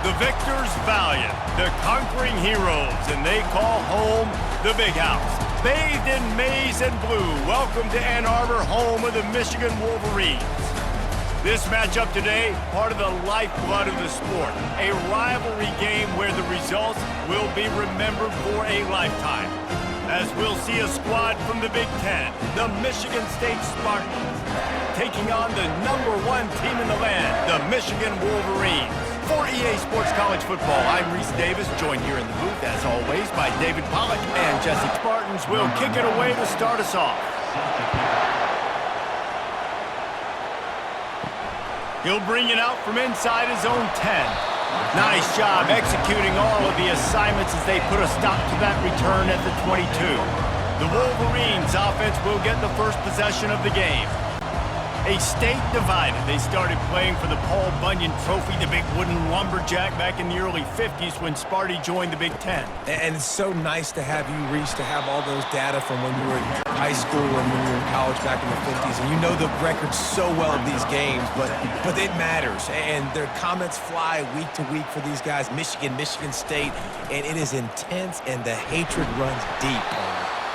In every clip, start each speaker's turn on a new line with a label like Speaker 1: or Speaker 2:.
Speaker 1: The victors valiant, the conquering heroes, and they call home the Big House. Bathed in maize and blue, welcome to Ann Arbor, home of the Michigan Wolverines. This matchup today, part of the lifeblood of the sport, a rivalry game where the results will be remembered for a lifetime. As we'll see a squad from the Big Ten, the Michigan State Spartans, taking on the #1 team in the land, the Michigan Wolverines. For EA Sports College Football, I'm Reese Davis, joined here in the booth, as always, by David Pollack and Jesse. Spartans will kick it away to start us off. He'll bring it out from inside his own 10. Nice job executing all of the assignments as they put a stop to that return at the 22. The Wolverines offense will get the first possession of the game. A state divided. They started playing for the Paul Bunyan Trophy, the big wooden lumberjack, back in the early 50s when Sparty joined the Big Ten.
Speaker 2: And it's so nice to have you, Reese, to have all those data from when you were in high school and when you were in college back in the 50s. And you know the records so well of these games, but it matters. And their comments fly week to week for these guys, Michigan, Michigan State, and it is intense and the hatred runs deep.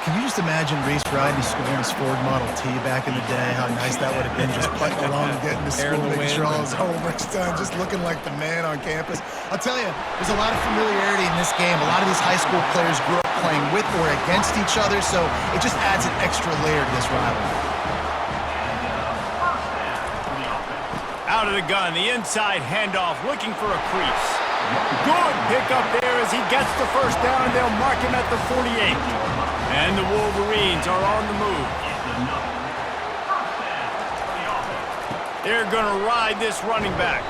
Speaker 3: Can you just imagine Reese riding to school in his Ford Model T back in the day? How nice that would have been, just putting along and getting to school, making sure all his homework's done, just looking like the man on campus. I'll tell you, there's a lot of familiarity in this game. A lot of these high school players grew up playing with or against each other, so it just adds an extra layer to this rivalry.
Speaker 1: Out of the gun, the inside handoff, looking for a crease. Good pickup there as he gets the first down, and they'll mark him at the 48. And the Wolverines are on the move. They're going to ride this running back.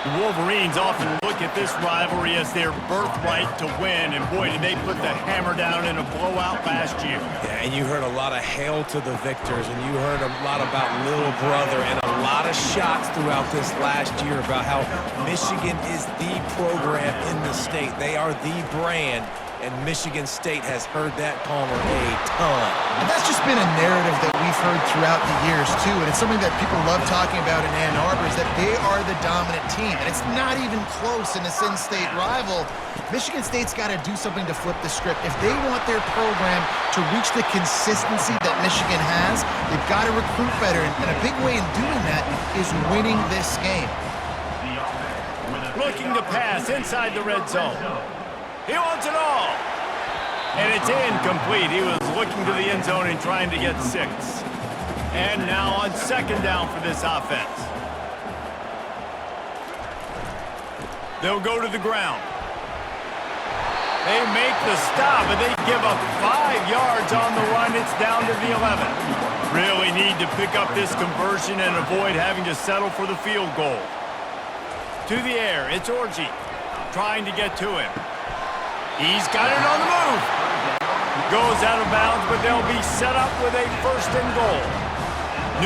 Speaker 1: The Wolverines often look at this rivalry as their birthright to win, and boy, did they put the hammer down in a blowout last year.
Speaker 2: Yeah, and you heard a lot of hail to the victors, and you heard a lot about little brother, and a lot of shots throughout this last year about how Michigan is the program in the state. They are the brand. And Michigan State has heard that, Palmer, a ton.
Speaker 3: And that's just been a narrative that we've heard throughout the years, too. And it's something that people love talking about in Ann Arbor, is that they are the dominant team. And it's not even close in this in-state rival. Michigan State's got to do something to flip the script. If they want their program to reach the consistency that Michigan has, they've got to recruit better. And a big way in doing that is winning this game.
Speaker 1: Looking to pass inside the red zone. He wants it all. And it's incomplete. He was looking to the end zone and trying to get 6. And now on second down for this offense. They'll go to the ground. They make the stop, but they give up 5 yards on the run. It's down to the 11. Really need to pick up this conversion and avoid having to settle for the field goal. To the air, it's Orji trying to get to him. He's got it on the move. Goes out of bounds, but they'll be set up with a 1st and goal.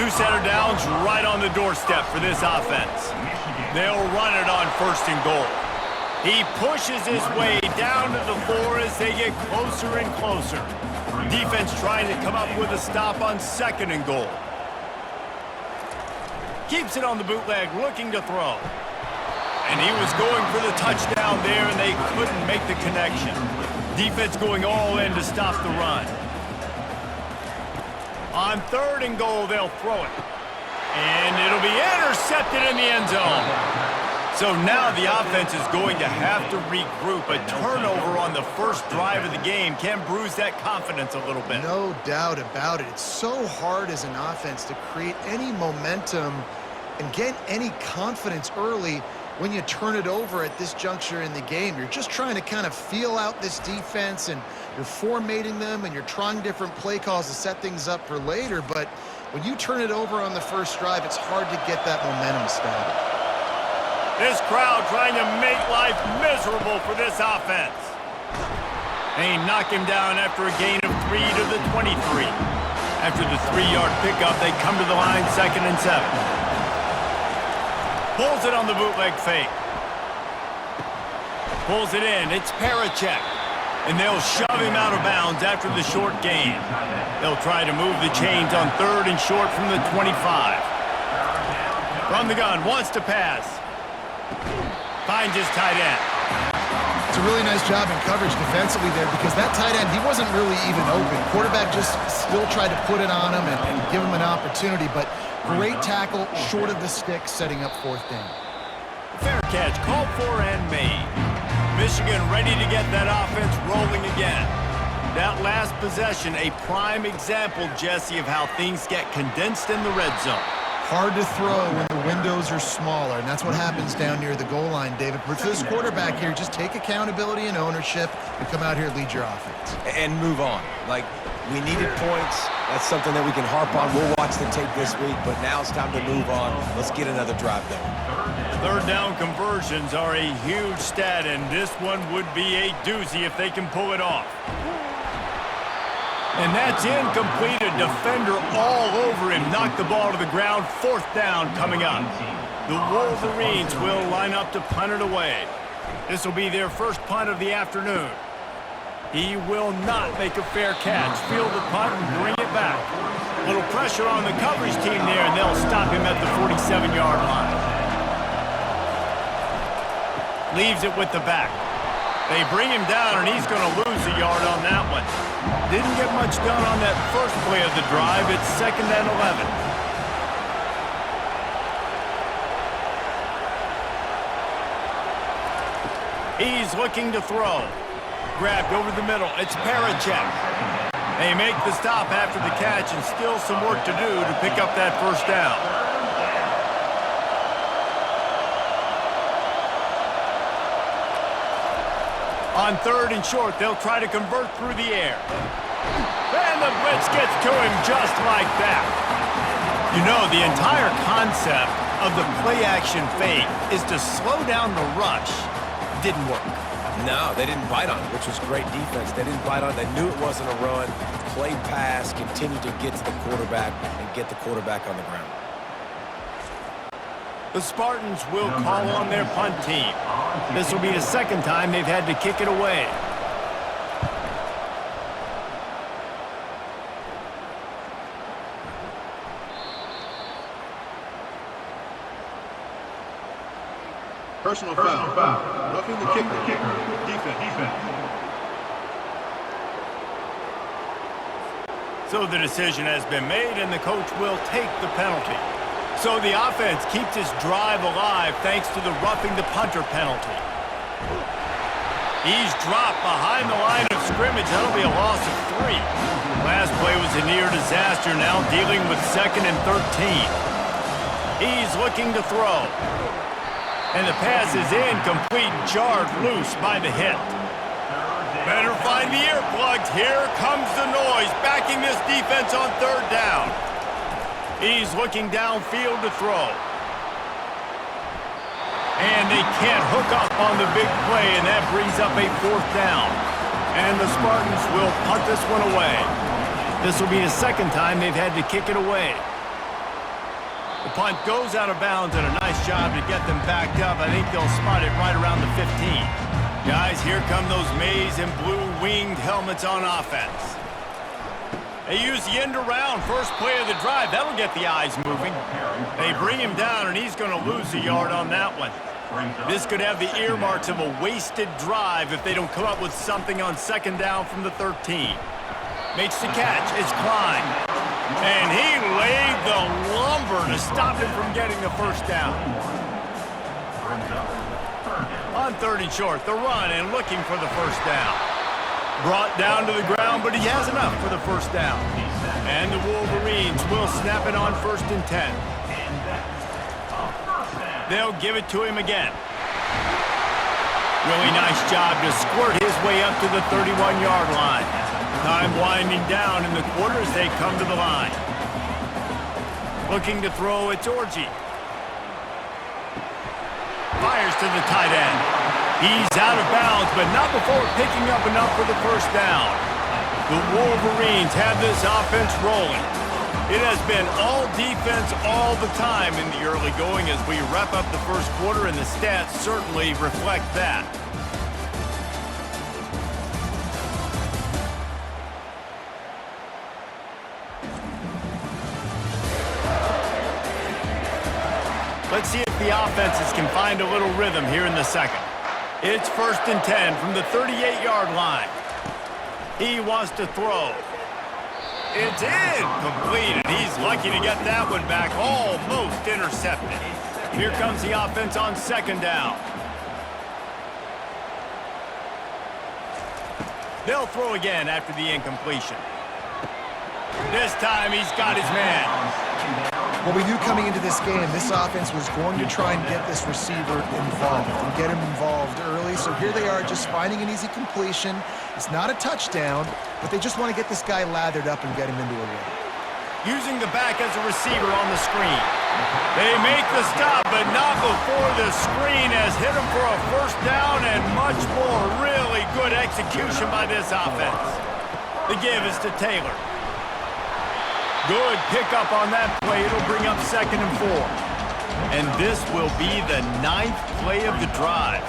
Speaker 1: New set of downs right on the doorstep for this offense. They'll run it on 1st and goal. He pushes his way down to the 4 as they get closer and closer. Defense trying to come up with a stop on 2nd and goal. Keeps it on the bootleg, looking to throw. And he was going for the touchdown there, and they couldn't make the connection. Defense going all in to stop the run. On 3rd and goal, they'll throw it. And it'll be intercepted in the end zone. So now the offense is going to have to regroup. A turnover on the first drive of the game can bruise that confidence a little bit.
Speaker 3: No doubt about it. It's so hard as an offense to create any momentum and get any confidence early when you turn it over at this juncture in the game. You're just trying to kind of feel out this defense, and you're formatting them, and you're trying different play calls to set things up for later. But when you turn it over on the first drive, it's hard to get that momentum established.
Speaker 1: This crowd trying to make life miserable for this offense. They knock him down after a gain of 3 to the 23. After the 3-yard pickup, they come to the line 2nd and 7. Pulls it on the bootleg fake. Pulls it in. It's Parachek. And they'll shove him out of bounds after the short gain. They'll try to move the chains on 3rd and short from the 25. From the gun, wants to pass. finds his tight end.
Speaker 3: It's a really nice job in coverage defensively there because that tight end, he wasn't really even open. Quarterback just still tried to put it on him and give him an opportunity, but great tackle short of the stick, setting up fourth down.
Speaker 1: Fair catch called for and made. Michigan ready to get that offense rolling again. That last possession, a prime example, Jesse, of how things get condensed in the red zone.
Speaker 3: Hard to throw when the windows are smaller, and that's what happens down near the goal line, David. But for this quarterback here, just take accountability and ownership and come out here and lead your offense.
Speaker 2: And move on. Like, we needed points. That's something that we can harp on. We'll watch the tape this week, but now it's time to move on. Let's get another drive going.
Speaker 1: Third down conversions are a huge stat, and this one would be a doozy if they can pull it off. And that's incomplete. A defender all over him. Knocked the ball to the ground. Fourth down coming up. The Wolverines will line up to punt it away. This will be their first punt of the afternoon. He will not make a fair catch. Field the punt and bring it back. A little pressure on the coverage team there, and they'll stop him at the 47-yard line. Leaves it with the back. They bring him down, and he's going to lose a yard on that one. Didn't get much done on that first play of the drive. It's 2nd and 11. He's looking to throw. Grabbed over the middle. It's Parachek. They make the stop after the catch, and still some work to do to pick up that first down. On 3rd and short, they'll try to convert through the air. And the blitz gets to him just like that. You know, the entire concept of the play-action fake is to slow down the rush. Didn't work.
Speaker 2: No, they didn't bite on it, which was great defense. They didn't bite on it. They knew it wasn't a run. Played pass, continued to get to the quarterback and get the quarterback on the ground.
Speaker 1: The Spartans will call on their punt team. This will be the second time they've had to kick it away.
Speaker 4: Personal foul. Roughing the kicker. Defense.
Speaker 1: So the decision has been made, and the coach will take the penalty. So the offense keeps its drive alive thanks to the roughing the punter penalty. He's dropped behind the line of scrimmage. That'll be a loss of 3. Last play was a near disaster, now dealing with 2nd and 13. He's looking to throw. And the pass is incomplete, jarred loose by the hit. Better find the earplugs. Here comes the noise, backing this defense on 3rd down. He's looking downfield to throw. And they can't hook up on the big play, and that brings up a 4th down. And the Spartans will punt this one away. This will be the second time they've had to kick it away. The punt goes out of bounds, and a nice job to get them backed up. I think they'll spot it right around the 15. Guys, here come those maize and blue winged helmets on offense. They use the end around, first play of the drive. That'll get the eyes moving. They bring him down, and he's going to lose a yard on that one. This could have the earmarks of a wasted drive if they don't come up with something on 2nd down from the 13. Makes the catch. It's Klein. And he laid the lumber to stop him from getting the first down. On 3rd and short, the run and looking for the first down. Brought down to the ground, but he has enough for the first down. And the Wolverines will snap it on 1st and 10. They'll give it to him again. Really nice job to squirt his way up to the 31-yard line. Time winding down in the quarter as they come to the line. Looking to throw, it's Orji. Fires to the tight end. He's out of bounds, but not before picking up enough for the first down. The Wolverines have this offense rolling. It has been all defense all the time in the early going as we wrap up the first quarter, and the stats certainly reflect that. Let's see if the offenses can find a little rhythm here in the second. It's 1st and 10 from the 38-yard line. He wants to throw. It's incomplete, and he's lucky to get that one back, almost intercepted. Here comes the offense on 2nd down. They'll throw again after the incompletion. This time he's got his man.
Speaker 3: Well, we knew coming into this game, this offense was going to try and get this receiver involved and get him involved early. So here they are just finding an easy completion. It's not a touchdown, but they just want to get this guy lathered up and get him into a rhythm.
Speaker 1: Using the back as a receiver on the screen. They make the stop, but not before the screen has hit him for a 1st down and much more. Really good execution by this offense. The give is to Taylor. Good pickup on that play. It'll bring up 2nd and 4. And this will be the 9th play of the drive.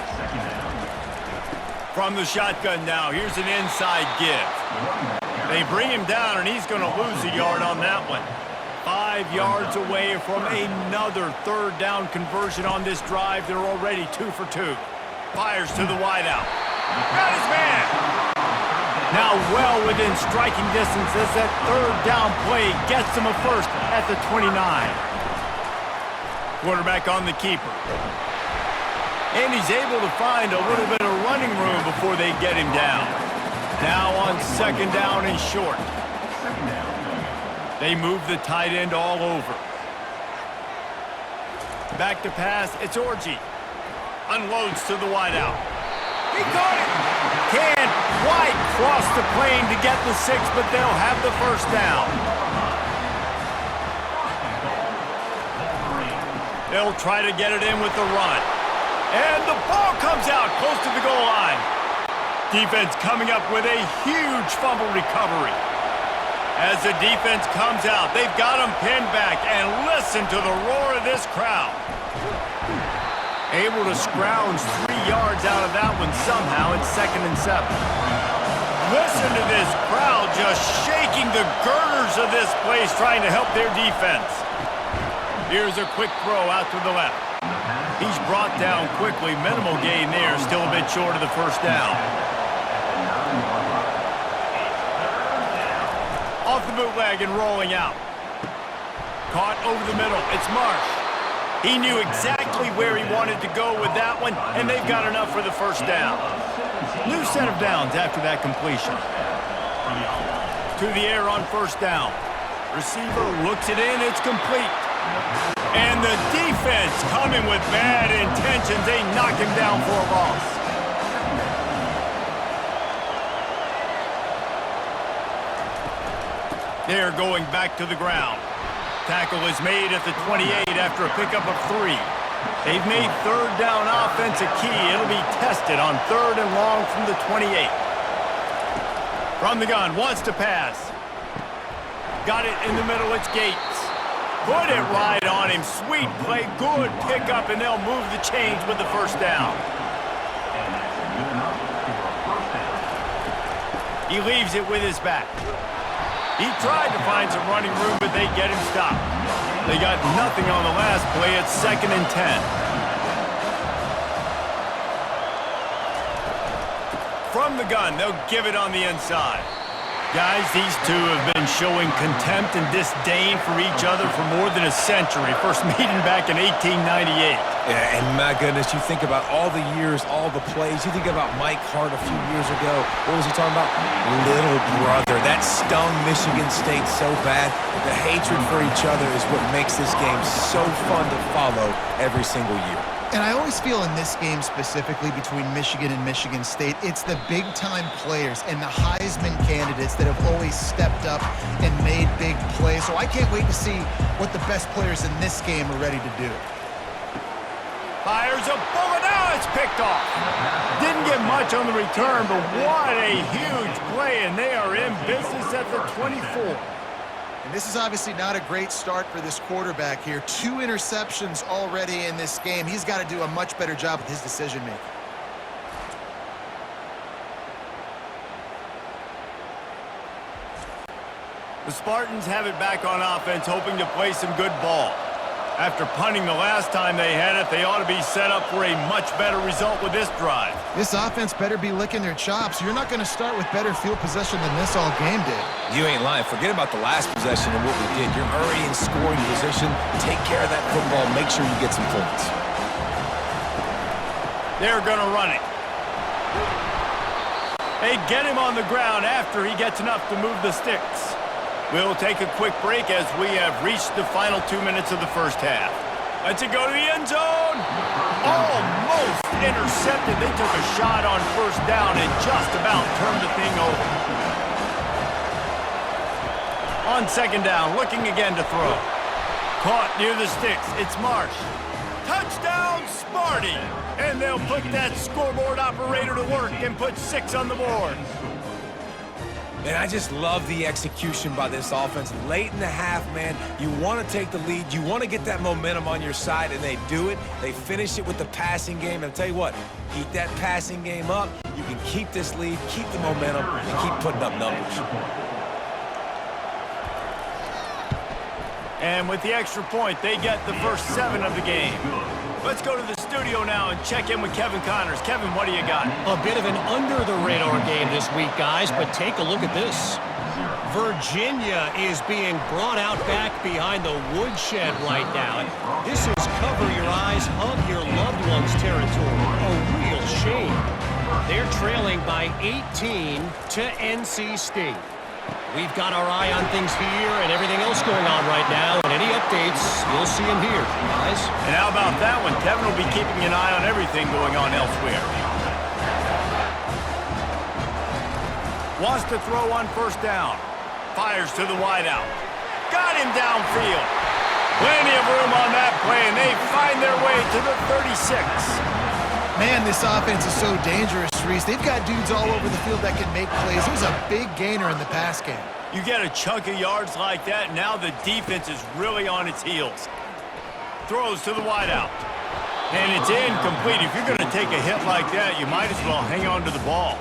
Speaker 1: From the shotgun now, here's an inside give. They bring him down, and he's going to lose a yard on that one. 5 yards away from another 3rd down conversion on this drive. They're already 2 for 2. Fires to the wideout. Got his man. Now well within striking distance as that 3rd down play gets him a 1st at the 29. Quarterback on the keeper. And he's able to find a little bit of running room before they get him down. Now on 2nd down and short. They move the tight end all over. Back to pass, it's Orji. Unloads to the wideout. He caught it! Can't quite cross the plane to get the 6, but they'll have the 1st down. They'll try to get it in with the run. And the ball comes out close to the goal line. Defense coming up with a huge fumble recovery. As the defense comes out, they've got him pinned back, and listen to the roar of this crowd. Able to scrounge 3 yards out of that one somehow. It's 2nd and 7. Listen to this crowd just shaking the girders of this place, trying to help their defense. Here's a quick throw out to the left. He's brought down quickly. Minimal gain there, still a bit short of the 1st down. Off the bootleg and rolling out. Caught over the middle. It's Marsh. He knew exactly where he wanted to go with that one, and they've got enough for the 1st down. New set of downs after that completion. To the air on 1st down. Receiver looks it in. It's complete. And the defense coming with bad intentions. They knock him down for a loss. They're going back to the ground. Tackle is made at the 28 after a pickup of 3. They've made 3rd down offense a key. It'll be tested on 3rd and long from the 28. From the gun, wants to pass. Got it in the middle, it's Gates. Put it right on him. Sweet play, good pickup, and they'll move the chains with the 1st down. He leaves it with his back. He tried to find some running room, but they get him stopped. They got nothing on the last play. It's 2nd and 10. From the gun, they'll give it on the inside. Guys, these two have been showing contempt and disdain for each other for more than a century. First meeting back in 1898.
Speaker 2: Yeah, and my goodness, you think about all the years, all the plays. You think about Mike Hart a few years ago. What was he talking about? Little brother. That stung Michigan State so bad. The hatred for each other is what makes this game so fun to follow every single year.
Speaker 3: And I always feel in this game specifically between Michigan and Michigan State, it's the big-time players and the Heisman candidates that have always stepped up and made big plays. So I can't wait to see what the best players in this game are ready to do.
Speaker 1: Fires a bullet. Now it's picked off. Didn't get much on the return, but what a huge play, and they are in business at the 24.
Speaker 3: And this is obviously not a great start for this quarterback here. 2 interceptions already in this game. He's got to do a much better job with his decision-making. The Spartans have it back on offense, hoping to play some good ball.
Speaker 1: After punting the last time they had it, they ought to be set up for a much better result with this drive.
Speaker 3: This offense better be licking their chops. You're not going to start with better field possession than this all game did.
Speaker 2: You ain't lying. Forget about the last possession and what we did. You're already in scoring position. Take care of that football. Make sure you get some points.
Speaker 1: They're going to run it. They get him on the ground after he gets enough to move the sticks. We'll take a quick break as we have reached the final 2 minutes of the first half. Let's it go to the end zone. Almost intercepted. They took a shot on first down and just about turned the thing over. On second down, looking again to throw. Caught near the sticks. It's Marsh. Touchdown, Sparty! And they'll put that scoreboard operator to work and put 6 on the board.
Speaker 2: And I just love the execution by this offense. Late in the half, man, you want to take the lead. You want to get that momentum on your side, and they do it. They finish it with the passing game. And I'll tell you what, keep that passing game up. You can keep this lead, keep the momentum, and keep putting up numbers.
Speaker 1: And with the extra point, they get the first 7 of the game. Let's go to the studio now and check in with Kevin Connors. Kevin, what do you got?
Speaker 5: A bit of an under-the-radar game this week, guys, but take a look at this. Virginia is being brought out back behind the woodshed right now. This is cover your eyes, hug your loved ones territory. A real shame. They're trailing by 18 to NC State. We've got our eye on things here and everything else going on right now, and any updates, you'll see them here, guys.
Speaker 1: And how about that one? Kevin will be keeping an eye on everything going on elsewhere. Wants to throw on first down. Fires to the wideout. Got him downfield. Plenty of room on that play, and they find their way to the 36.
Speaker 3: Man, this offense is so dangerous, Reese. They've got dudes all over the field that can make plays. It was a big gainer in the pass game.
Speaker 1: You get a chunk of yards like that, now the defense is really on its heels. Throws to the wideout. And it's incomplete. If you're going to take a hit like that, you might as well hang on to the ball.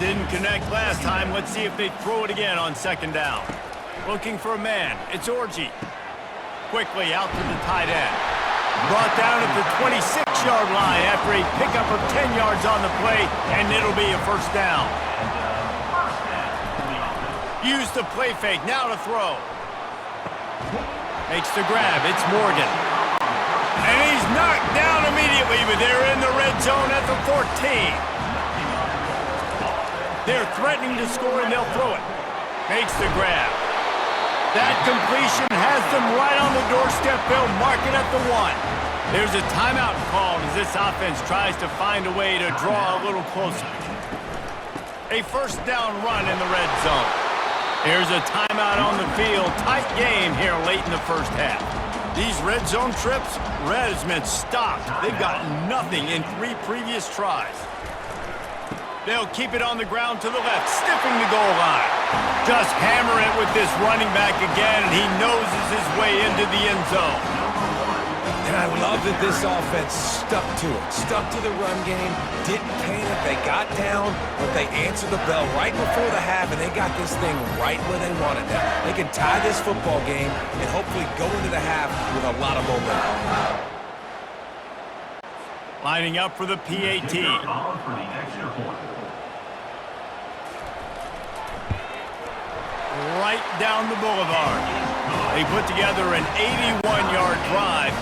Speaker 1: Didn't connect last time. Let's see if they throw it again on second down. Looking for a man. It's Orji. Quickly out to the tight end. Brought down at the 26-yard line after a pickup of 10 yards on the play, and it'll be a first down. Use the play fake, now to throw. Makes the grab, it's Morgan. And he's knocked down immediately, but they're in the red zone at the 14. They're threatening to score, and they'll throw it. Makes the grab. That completion has them right on the doorstep. They'll mark it at the 1. There's a timeout called as this offense tries to find a way to draw a little closer. A first down run in the red zone. Here's a timeout on the field. Tight game here late in the first half. These red zone trips, red has been stopped. They've got nothing in 3 previous tries. They'll keep it on the ground to the left, sniffing the goal line. Just hammer it with this running back again, and he noses his way into the end zone.
Speaker 2: And I love that this offense stuck to it, stuck to the run game, didn't panic, they got down, but they answered the bell right before the half, and they got this thing right where they wanted it. They can tie this football game and hopefully go into the half with a lot of momentum.
Speaker 1: Lining up for the PAT. Right down the boulevard. They put together an 81-yard drive,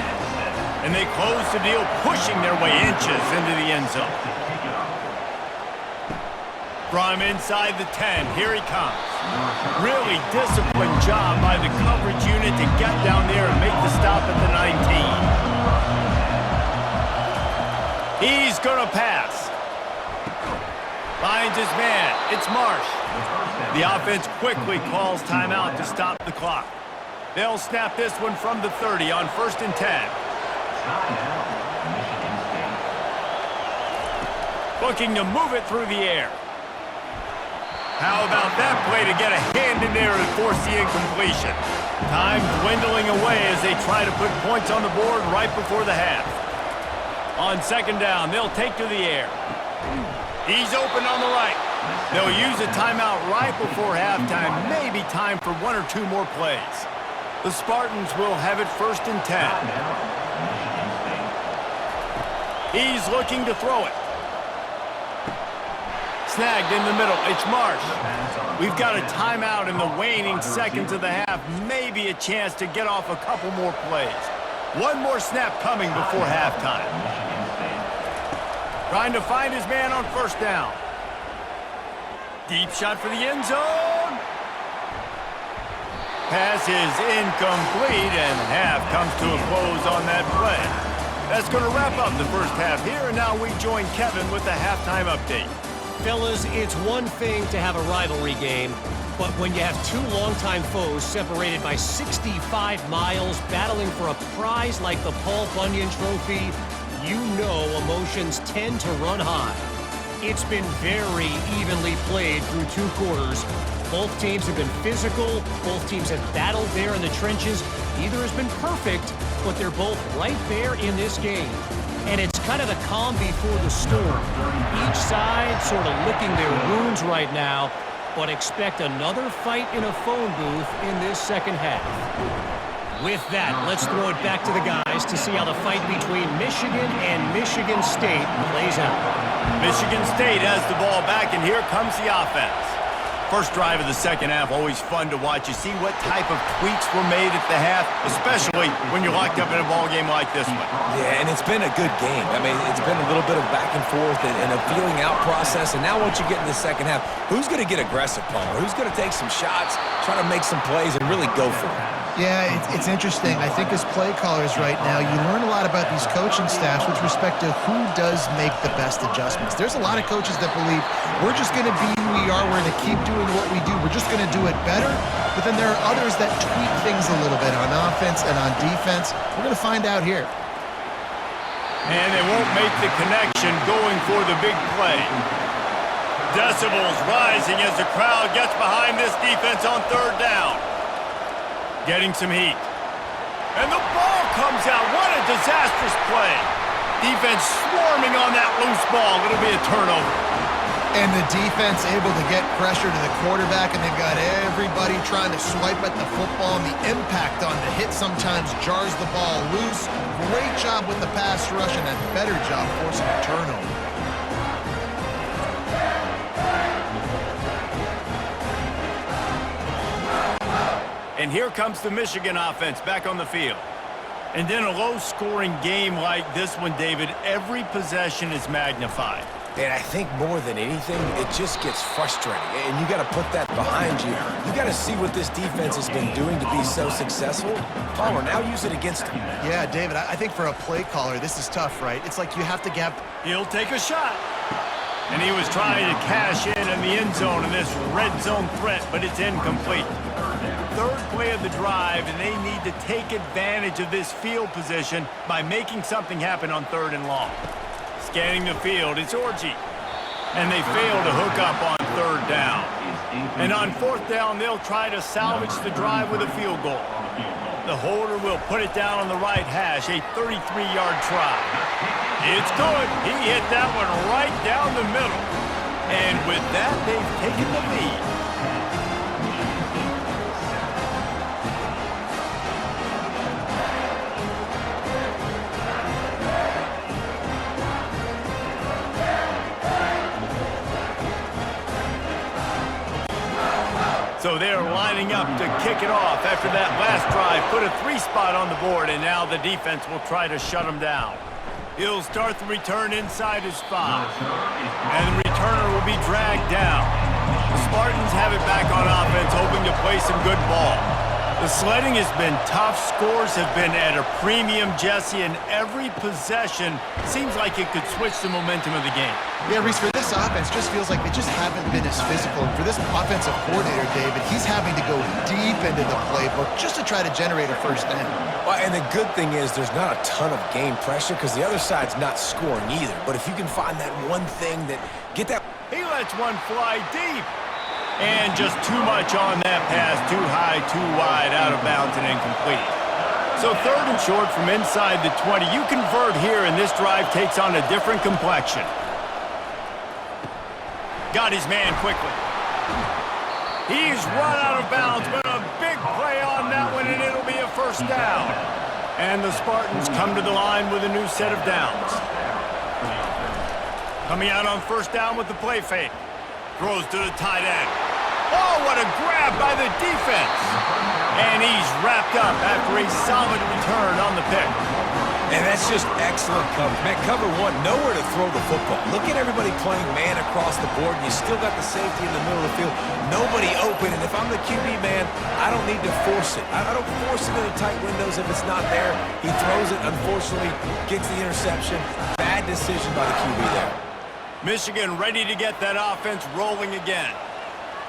Speaker 1: and they close the deal, pushing their way inches into the end zone. From inside the 10, here he comes. Really disciplined job by the coverage unit to get down there and make the stop at the 19. He's going to pass. Finds his man. It's Marsh. The offense quickly calls timeout to stop the clock. They'll snap this one from the 30 on 1st and 10. Looking to move it through the air. How about that play to get a hand in there and force the incompletion? Time dwindling away as they try to put points on the board right before the half. On second down, they'll take to the air. He's open on the right. They'll use a timeout right before halftime. Maybe time for 1 or 2 more plays. The Spartans will have it 1st and 10. He's looking to throw it. Snagged in the middle. It's Marsh. We've got a timeout in the waning seconds of the half. Maybe a chance to get off a couple more plays. One more snap coming before halftime. Trying to find his man on 1st down. Deep shot for the end zone. Pass is incomplete, and half comes to a close on that play. That's going to wrap up the first half here, and now we join Kevin with the halftime update.
Speaker 5: Fellas, it's one thing to have a rivalry game, but when you have two longtime foes separated by 65 miles battling for a prize like the Paul Bunyan Trophy, you know emotions tend to run high. It's been very evenly played through 2 quarters. Both teams have been physical. Both teams have battled there in the trenches. Neither has been perfect, but they're both right there in this game. And it's kind of the calm before the storm. Each side sort of licking their wounds right now, but expect another fight in a phone booth in this second half. With that, let's throw it back to the guys to see how the fight between Michigan and Michigan State plays out.
Speaker 1: Michigan State has the ball back, and here comes the offense. First drive of the second half, always fun to watch. You see what type of tweaks were made at the half, especially when you're locked up in a ball game like this one.
Speaker 2: Yeah, and it's been a good game. I mean, it's been a little bit of back and forth and a feeling out process. And now once you get in the second half, who's going to get aggressive, Palmer? Who's going to take some shots, try to make some plays, and really go for it?
Speaker 3: Yeah, it's interesting. I think as play callers right now, you learn a lot about these coaching staffs with respect to who does make the best adjustments. There's a lot of coaches that believe we're just going to be who we are. We're going to keep doing what we do. We're just going to do it better. But then there are others that tweak things a little bit on offense and on defense. We're going to find out here.
Speaker 1: And they won't make the connection going for the big play. Decibels rising as the crowd gets behind this defense on 3rd down. Getting some heat. And the ball comes out. What a disastrous play. Defense swarming on that loose ball. It'll be a turnover.
Speaker 3: And the defense able to get pressure to the quarterback, and they've got everybody trying to swipe at the football, and the impact on the hit sometimes jars the ball loose. Great job with the pass rush, and a better job forcing a turnover.
Speaker 1: And here comes the Michigan offense back on the field. And in a low-scoring game like this one, David, every possession is magnified.
Speaker 2: And I think more than anything, it just gets frustrating. And you got to put that behind you. You got to see what this defense has been doing to be so successful. Palmer, now use it against them.
Speaker 3: Yeah, David, I think for a play caller, this is tough, right? It's like you have to get...
Speaker 1: He'll take a shot. And he was trying to cash in the end zone in this red zone threat, but it's incomplete. 3rd play of the drive, and they need to take advantage of this field position by making something happen on 3rd and long. Scanning the field, it's Orji. And they fail to hook up on 3rd down. And on 4th down, they'll try to salvage the drive with a field goal. The holder will put it down on the right hash, a 33-yard try. It's good. He hit that one right down the middle. And with that, they've taken the lead. So they're lining up to kick it off after that last drive. Put a 3-spot on the board, and now the defense will try to shut them down. He'll start the return inside his 5. And the returner will be dragged down. The Spartans have it back on offense, hoping to play some good ball. The sledding has been tough. Scores have been at a premium, Jesse, and every possession seems like it could switch the momentum of the game.
Speaker 3: Yeah, Reese, for this offense, just feels like they just haven't been as physical. And for this offensive coordinator, David, he's having to go deep into the playbook just to try to generate a 1st down.
Speaker 2: Well, and the good thing is there's not a ton of game pressure because the other side's not scoring either. But if you can find that one thing that get that...
Speaker 1: He lets one fly deep. And just too much on that pass, too high, too wide, out of bounds and incomplete. So 3rd and short from inside the 20. You convert here, and this drive takes on a different complexion. Got his man quickly. He's run out of bounds, but a big play on that one, and it'll be a first down. And the Spartans come to the line with a new set of downs. Coming out on first down with the play fake. Throws to the tight end. Oh, what a grab by the defense. And he's wrapped up after a solid return on the pick.
Speaker 2: And that's just excellent coverage. Man, cover one, nowhere to throw the football. Look at everybody playing man across the board, and you still got the safety in the middle of the field. Nobody open, and if I'm the QB, man, I don't need to force it. I don't force it into tight windows if it's not there. He throws it, unfortunately, gets the interception. Bad decision by the QB there.
Speaker 1: Michigan ready to get that offense rolling again.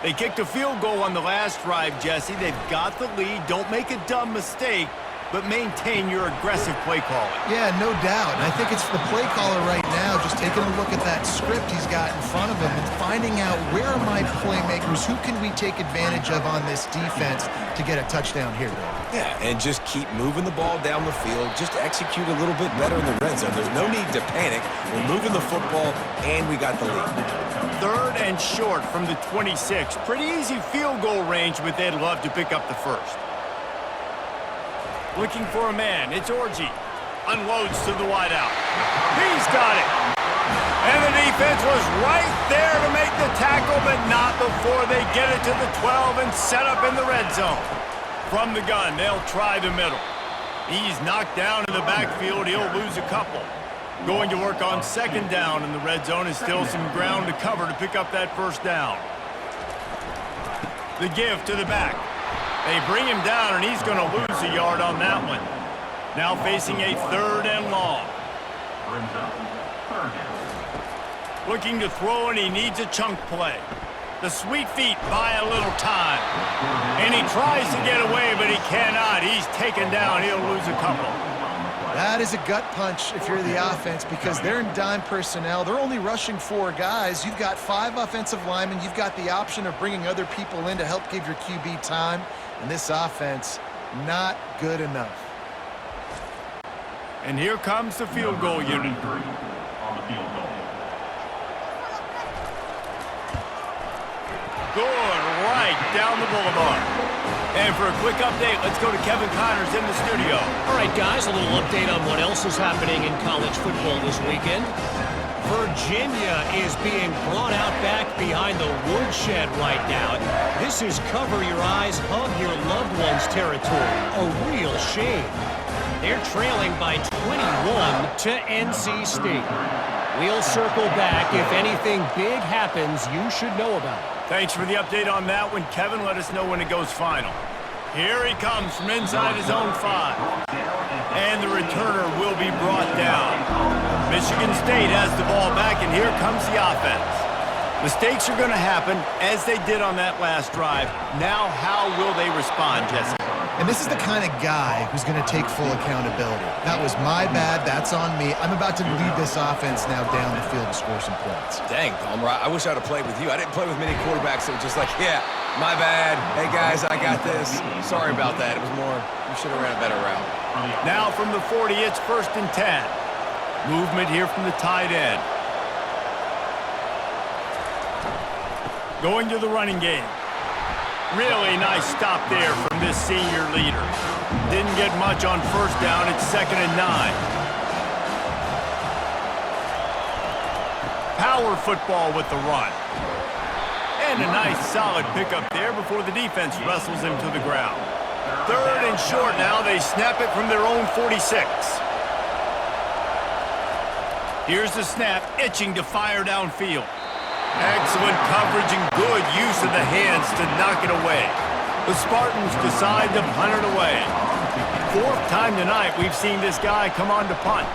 Speaker 1: They kicked a field goal on the last drive, Jesse. They've got the lead. Don't make a dumb mistake, but maintain your aggressive play calling.
Speaker 3: Yeah, no doubt. And I think it's the play caller right now just taking a look at that script he's got in front of him and finding out where are my playmakers, who can we take advantage of on this defense to get a touchdown here, Dave?
Speaker 2: Yeah, and just keep moving the ball down the field. Just execute a little bit better in the red zone. There's no need to panic. We're moving the football, and we got the lead.
Speaker 1: 3rd and short from the 26. Pretty easy field goal range, but they'd love to pick up the first. Looking for a man. It's Orji. Unloads to the wideout. He's got it. And the defense was right there to make the tackle, but not before they get it to the 12 and set up in the red zone. From the gun, they'll try the middle. He's knocked down in the backfield. He'll lose a couple. Going to work on 2nd down in the red zone is still some ground to cover to pick up that first down. The give to the back. They bring him down, and he's going to lose a yard on that one. Now facing a 3rd and long. Looking to throw, and he needs a chunk play. The sweet feet buy a little time. And he tries to get away, but he cannot. He's taken down. He'll lose a couple.
Speaker 3: That is a gut punch if you're the offense because they're in dime personnel. They're only rushing 4 guys. You've got 5 offensive linemen. You've got the option of bringing other people in to help give your QB time. And this offense, not good enough.
Speaker 1: And here comes the field goal unit. Good right down the boulevard. And for a quick update, let's go to Kevin Connors in the studio.
Speaker 5: All right, guys, a little update on what else is happening in college football this weekend. Virginia is being brought out back behind the woodshed right now. This is cover your eyes, hug your loved ones territory. A real shame. They're trailing by 21 to NC State. We'll circle back. If anything big happens, you should know about it.
Speaker 1: Thanks for the update on that one, Kevin. Let us know when it goes final. Here he comes from inside his own 5. And the returner will be brought down. Michigan State has the ball back, and here comes the offense. Mistakes are going to happen, as they did on that last drive. Now, how will they respond, Jesse?
Speaker 3: And this is the kind of guy who's going to take full accountability. That was my bad. That's on me. I'm about to lead this offense now down the field to score some points.
Speaker 2: Dang, Palmer, I wish I'd have played with you. I didn't play with many quarterbacks that were just like, yeah, my bad. Hey, guys, I got this. Sorry about that. It was more, we should have ran a better route.
Speaker 1: Now from the 40, it's 1st and 10. Movement here from the tight end. Going to the running game. Really nice stop there from this senior leader. Didn't get much on 1st down. It's 2nd and 9. Power football with the run. And a nice solid pickup there before the defense wrestles him to the ground. 3rd and short now. They snap it from their own 46. Here's the snap, itching to fire downfield. Excellent coverage and good use of the hands to knock it away. The Spartans decide to punt it away. 4th time tonight we've seen this guy come on to punt.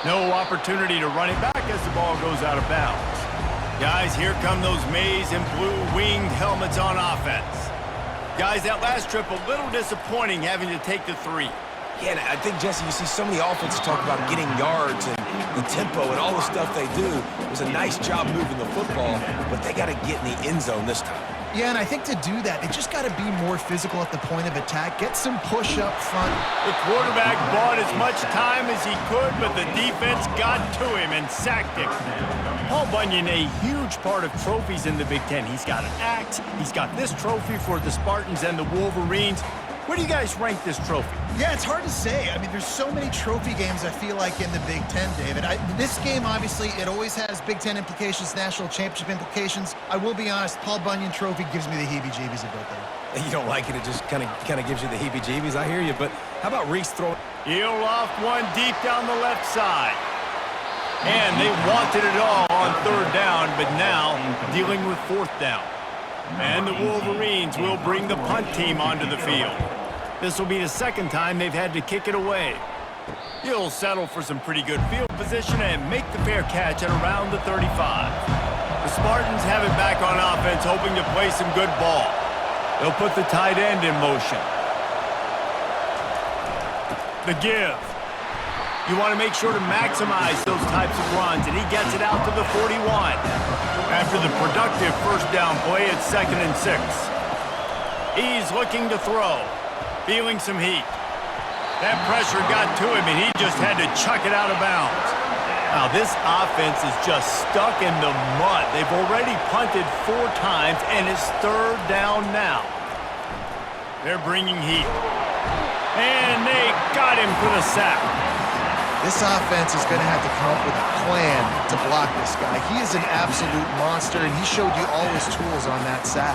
Speaker 1: No opportunity to run it back as the ball goes out of bounds. Guys, here come those maize and blue winged helmets on offense. Guys, that last trip a little disappointing having to take the 3.
Speaker 2: Yeah, and I think, Jesse, you see so many offenses talk about getting yards and the tempo and all the stuff they do. It was a nice job moving the football, but they got to get in the end zone this time.
Speaker 3: Yeah, and I think to do that, they just got to be more physical at the point of attack. Get some push up front.
Speaker 1: The quarterback bought as much time as he could, but the defense got to him and sacked him. Paul Bunyan a huge part of trophies in the Big Ten. He's got an axe. He's got this trophy for the Spartans and the Wolverines. Where do you guys rank this trophy?
Speaker 3: Yeah, it's hard to say. I mean, there's so many trophy games, I feel like, in the Big Ten, David. This game, obviously, it always has Big Ten implications, national championship implications. I will be honest, Paul Bunyan trophy gives me the heebie-jeebies a bit there.
Speaker 2: You don't like it, it just kind of gives you the heebie-jeebies. I hear you, but how about Reese throwing?
Speaker 1: He'll loft one deep down the left side. And they wanted it all on third down, but now dealing with fourth down. And the Wolverines will bring the punt team onto the field. This will be the second time they've had to kick it away. He'll settle for some pretty good field position and make the fair catch at around the 35. The Spartans have it back on offense, hoping to play some good ball. They'll put the tight end in motion. The give. You want to make sure to maximize those types of runs, and he gets it out to the 41. After the productive first down play, it's 2nd and 6. He's looking to throw, feeling some heat. That pressure got to him, and he just had to chuck it out of bounds. Now, this offense is just stuck in the mud. They've already punted 4 times, and it's third down now. They're bringing heat. And they got him for the sack.
Speaker 3: This offense is going to have to come up with a plan to block this guy. He is an absolute monster, and he showed you all his tools on that sack.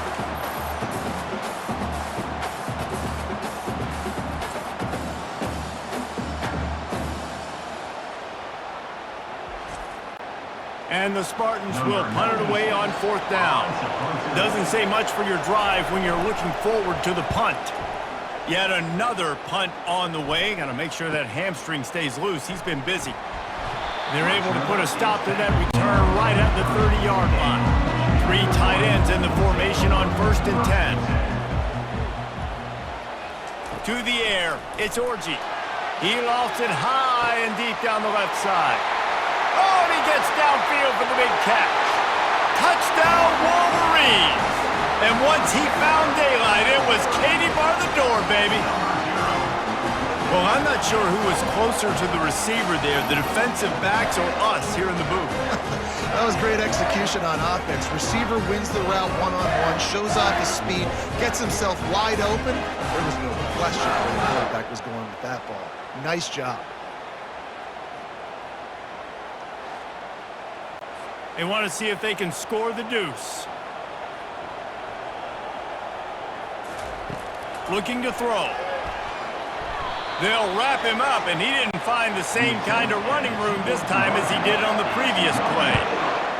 Speaker 1: And the Spartans will punt it away on fourth down. Doesn't say much for your drive when you're looking forward to the punt. Yet another punt on the way. Got to make sure that hamstring stays loose. He's been busy. They're able to put a stop to that return right at the 30-yard line. 3 tight ends in the formation on 1st and 10. To the air, it's Orji. He lofts it high and deep down the left side. Oh, and he gets downfield for the big catch. Touchdown, Wolverines! And once he found daylight, it was Katie bar the door, baby. Well, I'm not sure who was closer to the receiver there, the defensive backs or us here in the booth.
Speaker 3: That was great execution on offense. Receiver wins the route one-on-one, shows off his speed, gets himself wide open. There was no question where the quarterback was going with that ball. Nice job.
Speaker 1: They want to see if they can score the deuce. Looking to throw. They'll wrap him up, and he didn't find the same kind of running room this time as he did on the previous play.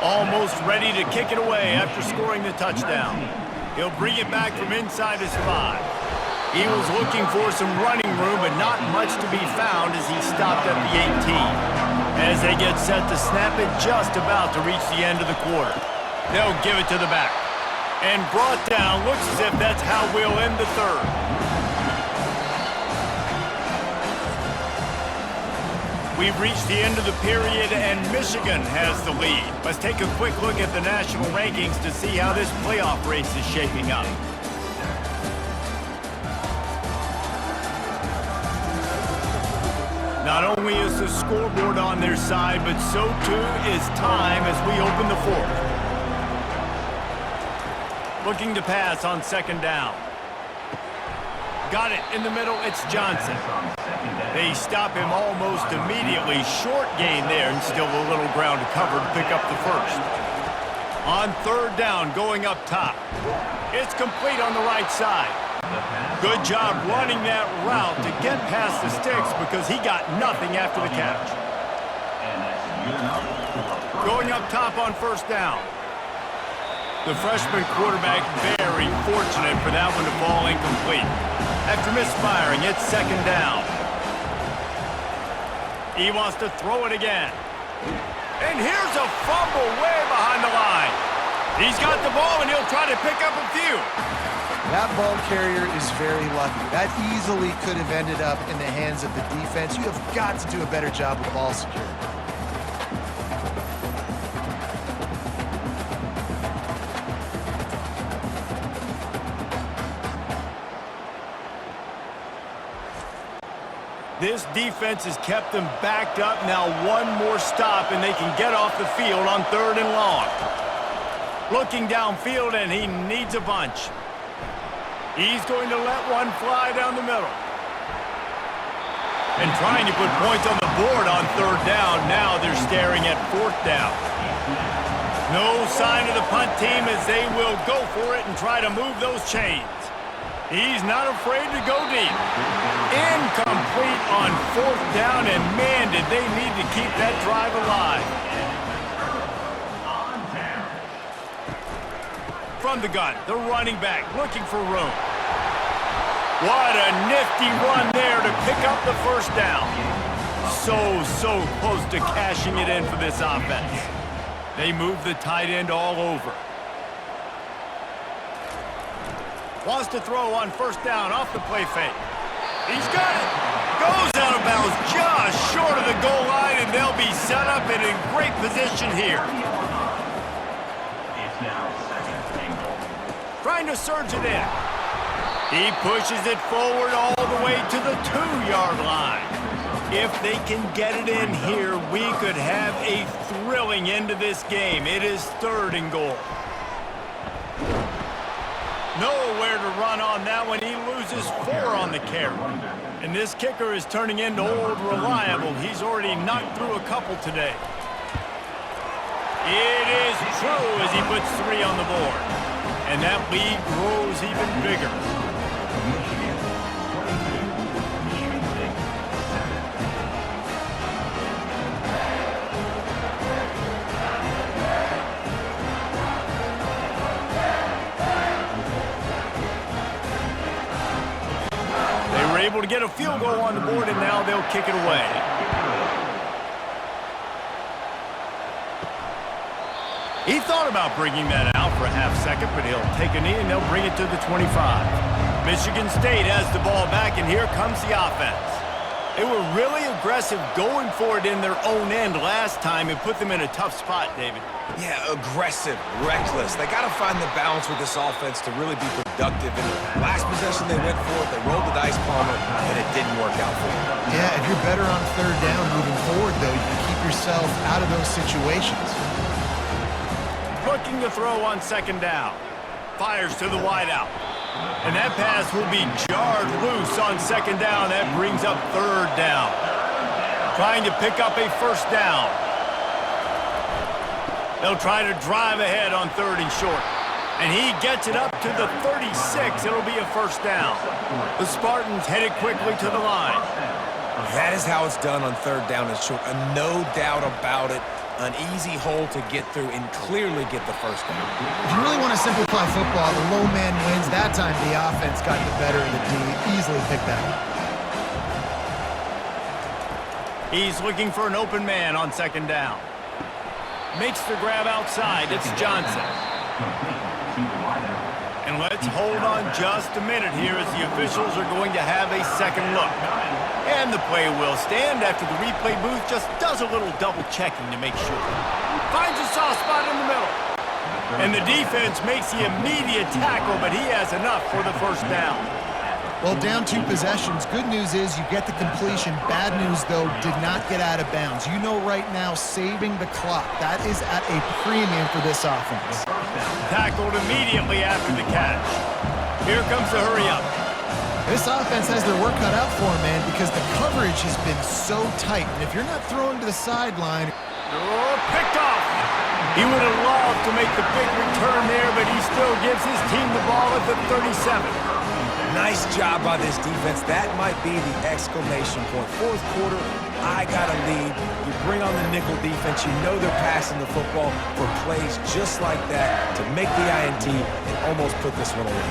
Speaker 1: Almost ready to kick it away after scoring the touchdown. He'll bring it back from inside his 5. He was looking for some running room, but not much to be found as he stopped at the 18. As they get set to snap it, just about to reach the end of the quarter. They'll give it to the back. And brought down, looks as if that's how we'll end the third. We've reached the end of the period, and Michigan has the lead. Let's take a quick look at the national rankings to see how this playoff race is shaping up. Not only is the scoreboard on their side, but so too is time as we open the fourth. Looking to pass on 2nd down. Got it in the middle, it's Johnson. They stop him almost immediately. Short gain there, and still a little ground to cover to pick up the first. On 3rd down, going up top. It's complete on the right side. Good job running that route to get past the sticks because he got nothing after the catch. Going up top on 1st down. The freshman quarterback very fortunate for that one to fall incomplete. After misfiring, it's 2nd down. He wants to throw it again. And here's a fumble way behind the line. He's got the ball, and he'll try to pick up a few.
Speaker 3: That ball carrier is very lucky. That easily could have ended up in the hands of the defense. You have got to do a better job with ball security.
Speaker 1: This defense has kept them backed up. Now one more stop, and they can get off the field on 3rd and long. Looking downfield, and he needs a bunch. He's going to let one fly down the middle. And trying to put points on the board on 3rd down. Now they're staring at 4th down. No sign of the punt team as they will go for it and try to move those chains. He's not afraid to go deep. Incomplete on 4th down, and man, did they need to keep that drive alive. From the gun, the running back looking for room. What a nifty run there to pick up the 1st down. So close to cashing it in for this offense. They move the tight end all over. Wants to throw on 1st down off the play fake. He's got it. Goes out of bounds just short of the goal line, and they'll be set up and in great position here. Trying to surge it in. He pushes it forward all the way to the 2-yard line. If they can get it in here, we could have a thrilling end to this game. It is 3rd and goal. Nowhere to run on that one. He loses 4 on the carry. And this kicker is turning into old reliable. He's already knocked through a couple today. It is true as he puts 3 on the board. And that lead grows even bigger. Able to get a field goal on the board, and now they'll kick it away. He thought about bringing that out for a half second, but he'll take a knee and they'll bring it to the 25. Michigan State has the ball back, and here comes the offense. They were really aggressive going for it in their own end last time and put them in a tough spot, David.
Speaker 2: Yeah, aggressive, reckless. They got to find the balance with this offense to really be productive. And last possession they went for it, they rolled the dice, Palmer, and it didn't work out for them.
Speaker 3: Yeah, if you're better on 3rd down moving forward, though, you can keep yourself out of those situations.
Speaker 1: Looking to throw on 2nd down. Fires to the wideout. And that pass will be jarred loose on 2nd down. That brings up 3rd down. Trying to pick up a 1st down. They'll try to drive ahead on 3rd and short. And he gets it up to the 36. It'll be a 1st down. The Spartans headed quickly to the line.
Speaker 2: That is how it's done on 3rd down and short. No doubt about it. An easy hole to get through and clearly get the 1st down.
Speaker 3: If you really want to simplify football, the low man wins. That time the offense got the better of the D. Easily picked that up.
Speaker 1: He's looking for an open man on 2nd down. Makes the grab outside. It's Johnson. And let's hold on just a minute here as the officials are going to have a second look. And the play will stand after the replay booth just does a little double checking to make sure. Finds a soft spot in the middle. And the defense makes the immediate tackle, but he has enough for the 1st down.
Speaker 3: Well, down 2 possessions. Good news is you get the completion. Bad news, though, did not get out of bounds. You know right now, saving the clock. That is at a premium for this offense.
Speaker 1: Tackled immediately after the catch. Here comes the hurry-up.
Speaker 3: This offense has their work cut out for them, man, because the coverage has been so tight. And if you're not throwing to the sideline...
Speaker 1: Oh, picked off. He would have loved to make the big return there, but he still gives his team the ball at the 37.
Speaker 2: Nice job by this defense. That might be the exclamation point. 4th quarter, I got a lead. You bring on the nickel defense. You know they're passing the football for plays just like that to make the INT and almost put this one away.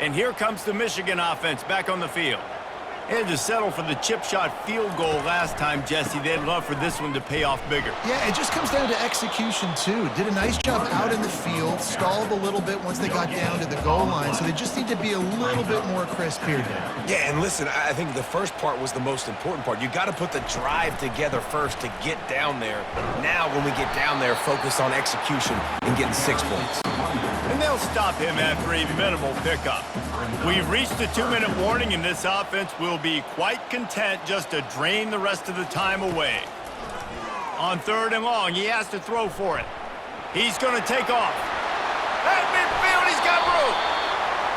Speaker 1: And here comes the Michigan offense back on the field. They had to settle for the chip shot field goal last time, Jesse. They'd love for this one to pay off bigger.
Speaker 3: Yeah, it just comes down to execution, too. Did a nice job out in the field, stalled a little bit once they got down to the goal line, so they just need to be a little bit more crisp here today.
Speaker 2: Yeah, and listen, I think the first part was the most important part. You got to put the drive together first to get down there. Now, when we get down there, focus on execution and getting 6 points.
Speaker 1: And they'll stop him after a minimal pickup. We've reached the 2-minute warning, and this offense will be quite content just to drain the rest of the time away. On 3rd and long, he has to throw for it. He's going to take off. At midfield, he's got room.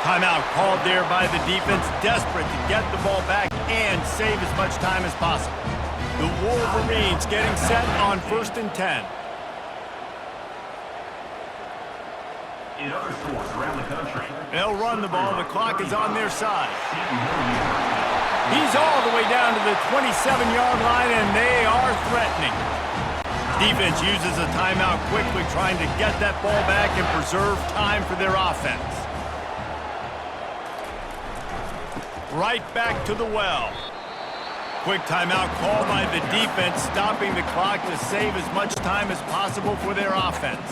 Speaker 1: Timeout called there by the defense, desperate to get the ball back and save as much time as possible. The Wolverines getting set on 1st and 10.
Speaker 6: In other sports around the country,
Speaker 1: They'll run the ball. The clock is on their side. He's all the way down to the 27-yard line, and they are threatening. Defense uses a timeout quickly, trying to get that ball back and preserve time for their offense. Right back to the well. Quick timeout called by the defense, stopping the clock to save as much time as possible for their offense.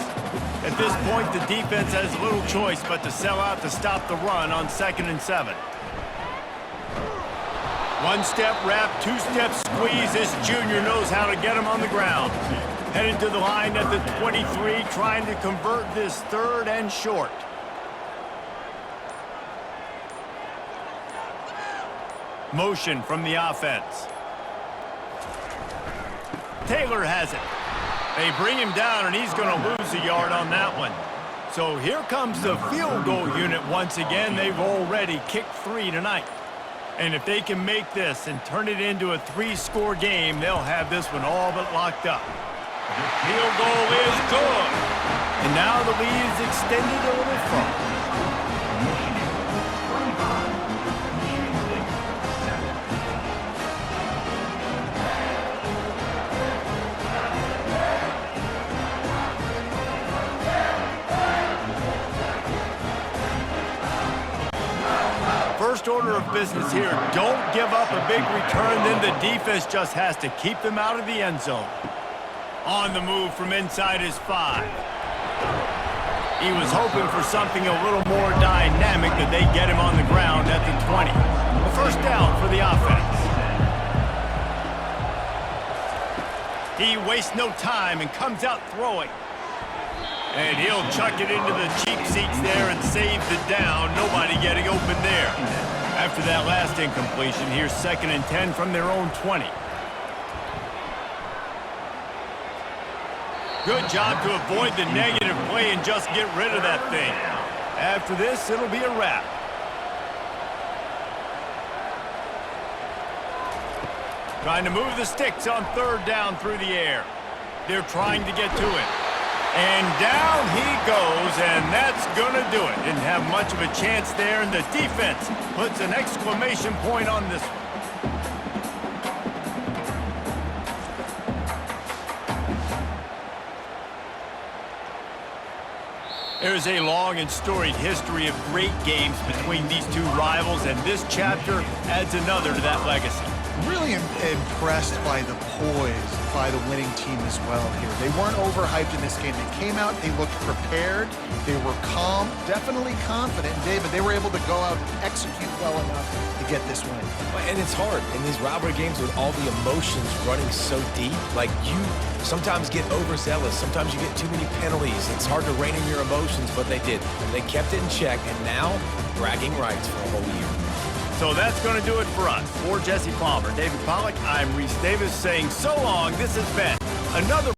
Speaker 1: At this point, the defense has little choice but to sell out to stop the run on 2nd and 7. 1-step wrap, 2-step squeeze. This junior knows how to get him on the ground. Headed to the line at the 23, trying to convert this 3rd and short. Motion from the offense. Taylor has it. They bring him down, and he's going to lose a yard on that one. So here comes the field goal unit once again. They've already kicked 3 tonight. And if they can make this and turn it into a 3-score game, they'll have this one all but locked up. The field goal is good. And now the lead is extended a little further. First order of business here, don't give up a big return, then the defense just has to keep them out of the end zone. On the move from inside his 5. He was hoping for something a little more dynamic, that they get him on the ground at the 20. A first down for the offense. He wastes no time and comes out throwing. And he'll chuck it into the cheap seats there and save the down. Nobody getting open there. After that last incompletion, here's 2nd and 10 from their own 20. Good job to avoid the negative play and just get rid of that thing. After this, it'll be a wrap. Trying to move the sticks on 3rd down through the air. They're trying to get to it. And down he goes, and that's going to do it. Didn't have much of a chance there, and the defense puts an exclamation point on this one. There's a long and storied history of great games between these two rivals, and this chapter adds another to that legacy.
Speaker 3: Really impressed by the poise by the winning team as well here. They weren't overhyped in this game. They came out, they looked prepared, they were calm, definitely confident. David, they were able to go out and execute well enough to get this win.
Speaker 2: And it's hard in these rivalry games with all the emotions running so deep. Like, you sometimes get overzealous. Sometimes you get too many penalties. It's hard to rein in your emotions, but they did. They kept it in check, and now bragging rights for a whole year.
Speaker 1: So that's going to do it for us. For Jesse Palmer, David Pollack, I'm Reese Davis saying so long. This has been another